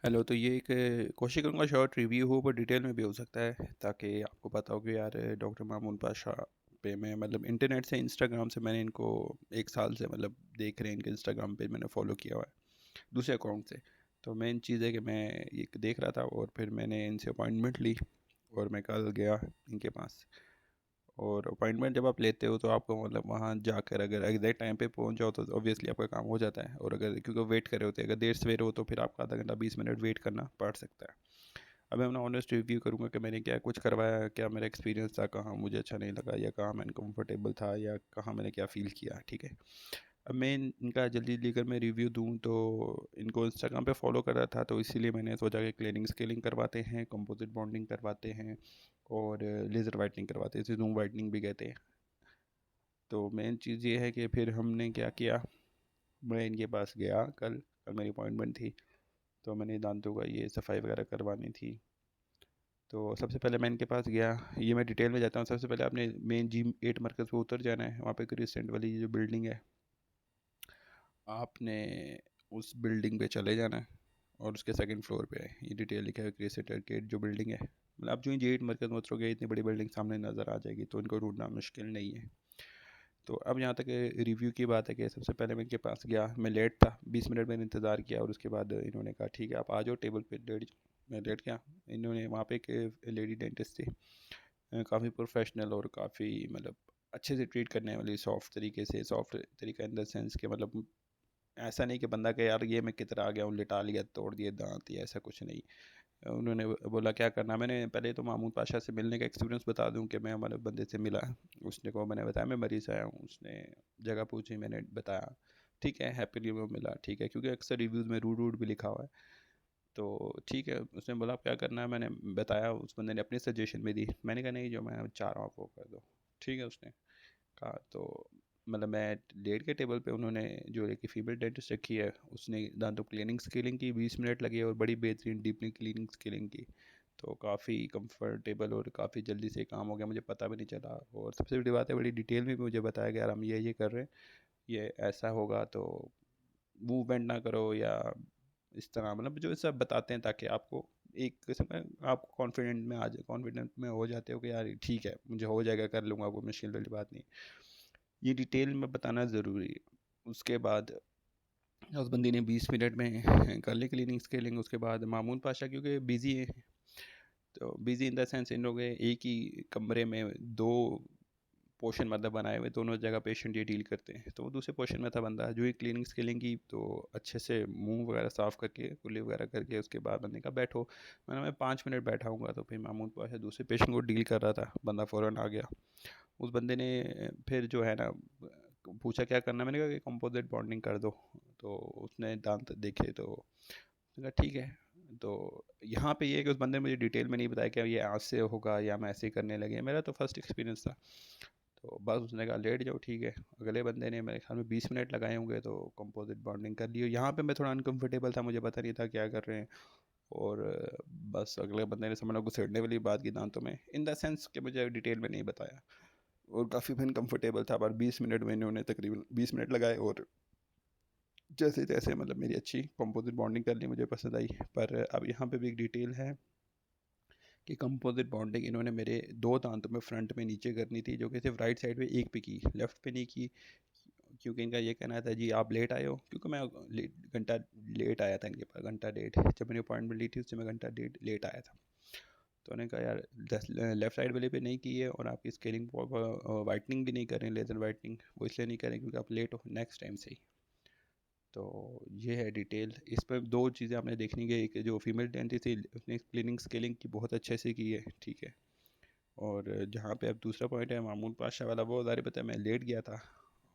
Hello. तो ये एक कोशिश करूँगा शॉर्ट रिव्यू हो पर डिटेल में भी हो सकता है, ताकि आपको पता हो कि यार डॉक्टर मामून पाशा पे मैं मतलब इंटरनेट से इंस्टाग्राम से मैंने इनको 1 साल से मतलब देख रहे हैं, इनके इंस्टाग्राम पे मैंने फॉलो किया हुआ है दूसरे अकाउंट से। तो मेन चीज़ है कि मैं ये देख रहा था और फिर मैंने इनसे अपॉइंटमेंट ली और मैं कल गया इनके पास। और अपॉइंटमेंट जब आप लेते हो तो आपको मतलब वहाँ जाकर अगर एग्जैक्ट टाइम पे पहुँच जाओ तो ऑब्वियसली आपका काम हो जाता है, और अगर क्योंकि वेट कर रहे होते हैं, अगर देर सवेर हो तो फिर आपका आधा घंटा 20 मिनट वेट करना पड़ सकता है। अब मैं अपना ऑनेस्ट रिव्यू करूँगा कि मैंने क्या कुछ करवाया, क्या मेरा एक्सपीरियंस था, कहाँ मुझे अच्छा नहीं लगा या कहाँ मैं अनकम्फर्टेबल था या कहाँ मैंने क्या फ़ील किया। ठीक है। अब मैं इनका जल्दी जल्दी अगर मैं रिव्यू दूँ तो इनको इंस्टाग्राम पे फॉलो कर रहा था, तो इसीलिए मैंने सोचा कि क्लीनिंग स्केलिंग करवाते हैं, कंपोजिट बॉन्डिंग करवाते हैं और लेज़र वाइटनिंग करवाते हैं, इसे जूम वाइटनिंग भी कहते हैं। तो मेन चीज़ ये है कि फिर हमने क्या किया, मैं इनके पास गया कल। कल मेरी अपॉइंटमेंट थी, तो मैंने दांतों का ये सफाई वगैरह करवानी थी। तो सबसे पहले मैं इनके पास गया, ये मैं डिटेल में जाता हूँ। सबसे पहले आपने मेन G8 मरकज़ पे उतर जाना है, वहाँ पे क्रिसेंट वाली जो बिल्डिंग है, आपने उस बिल्डिंग पे चले जाना है और उसके सेकंड फ्लोर पे है, ये डिटेल लिखा है क्रिसेंट गेट जो बिल्डिंग है। मतलब आप जो ही G8 मरकज़ में उतरोगे इतनी बड़ी बिल्डिंग सामने नज़र आ जाएगी, तो इनको ढूंढना मुश्किल नहीं है। तो अब यहाँ तक रिव्यू की बात है कि सबसे पहले मैं इनके पास गया, मैं लेट था, 20 मिनट मैंने इंतज़ार किया और उसके बाद इन्होंने कहा ठीक है आप आ जाओ टेबल पे लेट जाओ। मैं लेट गया। इन्होंने वहाँ पे एक लेडी डेंटिस्ट थी, काफ़ी प्रोफेशनल और काफ़ी मतलब अच्छे से ट्रीट करने वाली, सॉफ्ट तरीके से, सॉफ्ट तरीका इन द सेंस के मतलब ऐसा नहीं कि बंदा के यार ये मैं किधर आ गया हूँ, लिटा लिया, तोड़ दिए दांत, या ऐसा कुछ नहीं। उन्होंने बोला क्या करना। मैंने पहले तो मामूद पाशा से मिलने का एक्सपीरियंस बता दूं कि मैं हमारे बंदे से मिला। उसने को मैंने बताया मैं मरीज़ आया हूँ, उसने जगह पूछी, मैंने बताया, ठीक है, हैप्पीली वो मिला, ठीक है, क्योंकि अक्सर रिव्यूज़ में रूड रूड भी लिखा हुआ है। तो ठीक है, उसने बोला आप क्या करना है, मैंने बताया, उस बंदे ने अपनी सजेशन भी दी। मैंने कहा नहीं जो मैं चाह रहा हूँ आप वो कर दो। ठीक है, उसने कहा तो मतलब मैं लेट के टेबल पे, उन्होंने जो एक फीमेल डेंटिस्ट रखी है उसने दांतों क्लीनिंग स्केलिंग की, 20 मिनट लगे और बड़ी बेहतरीन डीपली क्लीनिंग स्केलिंग की। तो काफ़ी कंफर्टेबल और काफ़ी जल्दी से काम हो गया, मुझे पता भी नहीं चला। और सबसे बड़ी बात है, बड़ी डिटेल में भी मुझे बताया कि यार हम ये कर रहे हैं, ये ऐसा होगा, तो मूवमेंट ना करो या इस तरह, मतलब जो सब बताते हैं ताकि आपको एक किस्म का आप कॉन्फिडेंट में आ जाए, कॉन्फिडेंट में हो जाते हो कि यार ठीक है मुझे हो जाएगा, कर लूँगा, कोई मुश्किल वाली बात नहीं। ये डिटेल में बताना ज़रूरी है। उसके बाद उस बंदी ने 20 मिनट में कर ली क्लीनिंग स्केलिंग। उसके बाद मामून पाशा क्योंकि बिज़ी है, तो busy in the sense in लोग एक ही कमरे में दो पोर्शन मतलब बनाए हुए, दोनों जगह पेशेंट ये डील करते हैं। तो वो दूसरे पोर्शन में था बंदा, जो ही क्लीनिंग स्केलिंग की तो अच्छे से मुंह वगैरह साफ़ करके, कुल्ली वगैरह करके, उसके बाद बंदे का बैठो। मैं 5 मिनट बैठा हूँगा। तो फिर मामून पाशा दूसरे पेशेंट को डील कर रहा था, बंदा फ़ौरन आ गया। उस बंदे ने फिर जो है ना पूछा क्या करना, मैंने कहा कि कंपोजिट बॉन्डिंग कर दो। तो उसने दांत देखे तो मैंने कहा ठीक है। तो यहाँ पे ये है कि उस बंदे ने मुझे डिटेल में नहीं बताया कि ये आज से होगा या हम ऐसे ही करने लगे, मेरा तो फर्स्ट एक्सपीरियंस था। तो बस उसने कहा लेट जाओ, ठीक है। अगले बंदे ने मेरे ख्याल में 20 मिनट लगाए होंगे तो कंपोजिट बॉन्डिंग कर ली। यहाँ पे मैं थोड़ा अनकंफर्टेबल था, मुझे पता नहीं था क्या कर रहे हैं। और बस अगले बंदे ने समझ घुसेड़ने वाली बात की दांतों में, इन द सेंस कि मुझे डिटेल में नहीं बताया। और काफ़ी मैं कंफर्टेबल था, पर 20 मिनट में इन्होंने तकरीबन 20 मिनट लगाए और जैसे तैसे मतलब मेरी अच्छी कंपोजिट बॉन्डिंग कर ली, मुझे पसंद आई। पर अब यहाँ पे भी एक डिटेल है कि कंपोजिट बॉन्डिंग इन्होंने मेरे दो दांतों में फ्रंट में नीचे करनी थी, जो कि सिर्फ राइट साइड पे एक पे की, लेफ़्ट पे नहीं की। क्योंकि इनका ये कहना था जी आप लेट आए हो, क्योंकि मैं घंटा लेट आया था इनके पास, घंटा डेढ़, जब मैंने अपॉइंटमेंट ली थी उससे मैं घंटा डेढ़ लेट आया था। तो उन्होंने कहा यार लेफ़्ट साइड वाले पे नहीं की है और आपकी स्केलिंग वाइटनिंग भी नहीं कर रहे हैं, लेज़र वाइटनिंग वो इसलिए नहीं करें क्योंकि आप लेट हो, नेक्स्ट टाइम से ही। तो ये है डिटेल। इस पर दो चीज़ें आपने देखनी है, एक जो फीमेल डेंटिस्ट थी उसने क्लीनिंग स्केलिंग की बहुत अच्छे से की है, ठीक है। और जहाँ पे अब दूसरा पॉइंट है मामून पाशा वाला, वो ज़ाहिर पता है मैं लेट गया था।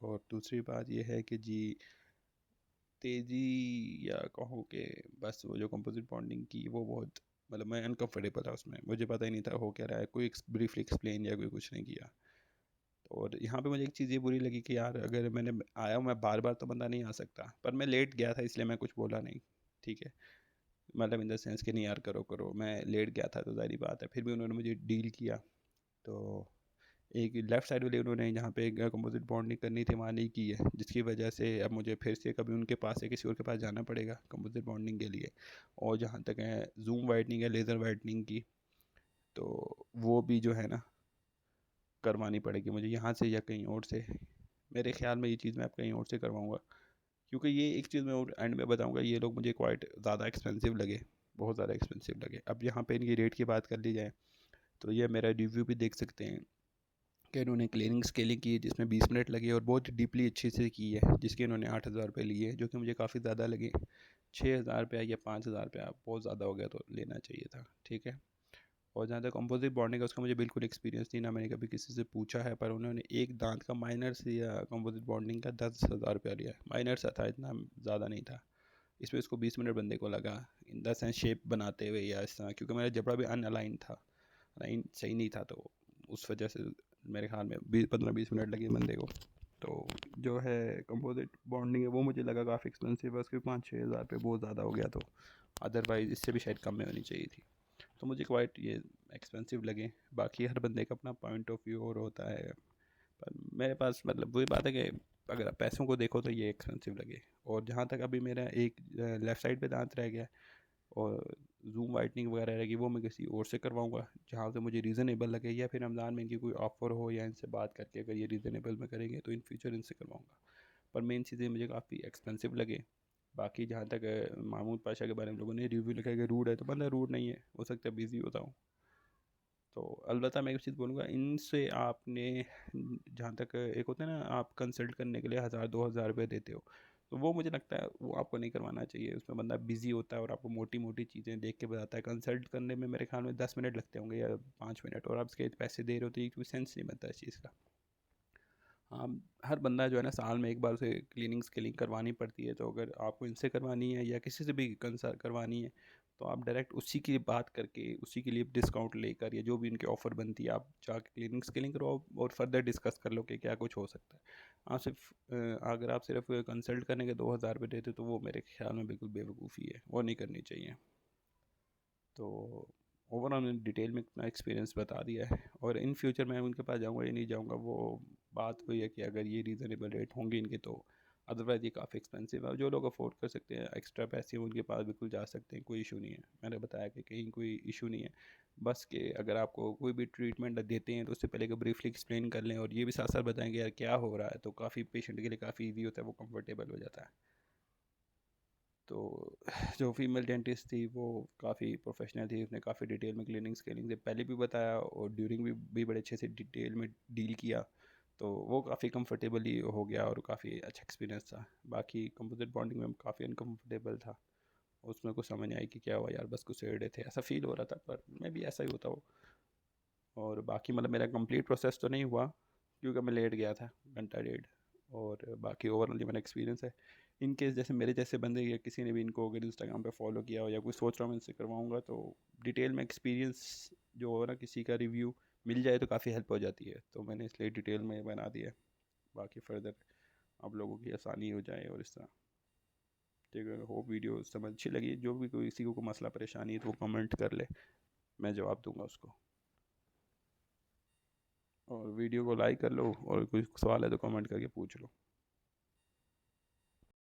और दूसरी बात ये है कि जी तेज़ी या कहो कि बस वो जो कंपोजिट बॉन्डिंग की वो बहुत मतलब मैं अनकम्फर्टेबल था उसमें, मुझे पता ही नहीं था हो क्या रहा है, कोई ब्रीफली एक्सप्लेन या कोई कुछ नहीं किया। और यहाँ पे मुझे एक चीज़ ये बुरी लगी कि यार अगर मैंने आया हूँ, मैं बार बार तो बंदा नहीं आ सकता, पर मैं लेट गया था इसलिए मैं कुछ बोला नहीं, ठीक है। मतलब इन द सेंस कि नहीं यार करो करो, मैं लेट गया था तो ज़ाहिर बात है, फिर भी उन्होंने मुझे डील किया। तो एक लेफ़्ट साइड वाले उन्होंने जहाँ पे कंपोजिट बॉन्डिंग करनी थी वहाँ नहीं की है, जिसकी वजह से अब मुझे फिर से कभी उनके पास या किसी और के पास जाना पड़ेगा कंपोजिट बॉन्डिंग के लिए। और जहाँ तक है जूम वाइटनिंग या लेज़र वाइटनिंग की, तो वो भी जो है ना करवानी पड़ेगी मुझे यहाँ से या कहीं और से। मेरे ख्याल में ये चीज़ मैं अब कहीं और से करवाऊँगा, क्योंकि ये एक चीज़ मैं और एंड में बताऊँगा, ये लोग मुझे क्वाइट ज़्यादा एक्सपेंसिव लगे, बहुत ज़्यादा एक्सपेंसिव लगे। अब यहाँ पे इनकी रेट की बात कर ली जाए तो ये मेरा रिव्यू भी देख सकते हैं कि इन्होंने क्लीनिंग स्केलिंग की जिसमें 20 मिनट लगे और बहुत डीपली अच्छे से की है, जिसके इन्होंने 8,000 रुपये लिए, जो कि मुझे काफ़ी ज़्यादा लगे। 6,000 रुपया या 5,000 रुपया बहुत ज़्यादा हो गया, तो लेना चाहिए था, ठीक है। और जहाँ तक कंपोजिट बॉन्डिंग है उसका मुझे बिल्कुल एक्सपीरियंस नहीं, ना मैंने कभी किसी से पूछा है, पर उन्होंने एक दांत का माइनर से या कंपोजिट बॉन्डिंग का 10,000 रुपया लिया। माइनर सा था, इतना ज़्यादा नहीं था। इसमें इसको 20 मिनट बंदे को लगा इन द सेंस शेप बनाते हुए या इस तरह, क्योंकि मेरा जबड़ा भी अनअलाइन था, लाइन सही नहीं था, तो उस वजह से मेरे ख्याल में 15-20 मिनट लगे बंदे को। तो जो है कंपोजिट बॉन्डिंग है वो मुझे लगा काफ़ी एक्सपेंसिव है, उसके 5-6 हज़ार रुपये बहुत ज़्यादा हो गया, तो अदरवाइज़ इससे भी शायद कम में होनी चाहिए थी। तो मुझे क्वाइट ये एक्सपेंसिव लगे। बाकी हर बंदे का अपना पॉइंट ऑफ व्यू और होता है, पर मेरे पास मतलब वही बात है कि अगर आप पैसों को देखो तो ये एक्सपेंसिव लगे। और जहाँ तक अभी मेरा एक लेफ़्ट साइड पे दांत रह गया और जूम वाइटनिंग वगैरह रहेगी, वो मैं किसी और से करवाऊँगा जहाँ से मुझे रीज़नेबल लगे, या फिर रमज़ान में इनकी कोई ऑफ़र हो या इनसे बात करके अगर ये रीज़नेबल में करेंगे तो इन फ्यूचर इनसे करवाऊँगा। पर मेन चीज़ें मुझे काफ़ी एक्सपेंसिव लगे। बाकी जहाँ तक महमूद पाशा के बारे में लोगों ने रिव्यू लिखा है कि रूड है, तो बंदा रूड नहीं है, हो सकता है बिज़ी होता हूँ। तो अलबत्ता मैं एक चीज़ बोलूँगा, इनसे आपने जहाँ तक एक होता है ना, आप कंसल्ट करने के लिए 1,000-2,000 रुपये देते हो, तो वो मुझे लगता है वो आपको नहीं करवाना चाहिए। उसमें बंदा बिज़ी होता है और आपको मोटी मोटी चीज़ें देख के बताता है। कंसल्ट करने में मेरे ख्याल में 10 मिनट लगते होंगे या 5 मिनट, और आप इसके पैसे दे रहे हो, तो ये कोई सेंस नहीं बनता इस चीज़ का। हाँ, हर बंदा जो है ना साल में एक बार उसे क्लीनिंग स्केलिंग करवानी पड़ती है, तो अगर आपको इनसे करवानी है या किसी से भी कंसल्ट करवानी है, तो आप डायरेक्ट उसी की बात करके उसी के लिए डिस्काउंट लेकर या जो भी इनकी ऑफ़र बनती है आप जाके क्लीनिंग स्केलिंग करवाओ और फर्दर डिस्कस कर लो कि क्या कुछ हो सकता है। आप सिर्फ अगर आप सिर्फ कंसल्ट करने के 2,000 रुपये देते तो वो मेरे ख्याल में बिल्कुल बेवकूफ़ी है, वो नहीं करनी चाहिए। तो ओवरऑल मैंने डिटेल में इतना एक्सपीरियंस बता दिया है, और इन फ्यूचर मैं उनके पास जाऊँगा या नहीं जाऊँगा वो बात वही है कि अगर ये रीज़नेबल रेट होंगे इनके, तो अदरवाइज़ ये काफ़ी एक्सपेंसिव है। जो लोग अफोर्ड कर सकते हैं, एक्स्ट्रा पैसे उनके पास बिल्कुल जा सकते हैं, कोई इशू नहीं है। मैंने बताया कि कहीं कोई इशू नहीं है, बस कि अगर आपको कोई भी ट्रीटमेंट देते हैं तो उससे पहले ब्रीफली एक्सप्लेन कर लें, और ये भी साथ साथ बताएँ कि यार क्या हो रहा है, तो काफ़ी पेशेंट के लिए काफ़ी ईजी होता है, वो कम्फर्टेबल हो जाता है। तो जो फीमेल डेंटिस्ट थी वो काफ़ी प्रोफेशनल थी, उसने काफ़ी डिटेल में क्लीनिंग स्केलिंग से पहले भी बताया और ड्यूरिंग भी बड़े अच्छे से डिटेल में डील किया, तो वो काफ़ी कंफर्टेबली हो गया और काफ़ी अच्छा एक्सपीरियंस था। बाकी कंपोजिट बॉन्डिंग में काफ़ी अनकम्फर्टेबल था, उसमें कुछ समझ नहीं आई कि क्या हुआ यार, बस कुछ एड़े थे, ऐसा फील हो रहा था, पर मैं भी ऐसा ही होता हो। और बाकी मतलब मेरा कंप्लीट प्रोसेस तो नहीं हुआ क्योंकि मैं लेट गया था घंटा डेढ़। और बाकी ओवरऑल ये मेरा एक्सपीरियंस है। इन केस जैसे मेरे जैसे बंदे या किसी ने भी इनको अगर इंस्टाग्राम पे फॉलो किया हो या कोई सोच रहा हूँ मैं इनसे करवाऊँगा, तो डिटेल में एक्सपीरियंस जो हो ना किसी का रिव्यू मिल जाए तो काफ़ी हेल्प हो जाती है, तो मैंने इसलिए डिटेल में बना दिया है। बाकी फर्दर आप लोगों की आसानी हो जाए और इस तरह। ठीक है, होप वीडियो समझ अच्छी लगी। जो भी कोई किसी को मसला परेशानी है तो वो कमेंट कर ले, मैं जवाब दूंगा उसको। और वीडियो को लाइक कर लो, और कोई सवाल है तो कमेंट करके पूछ लो।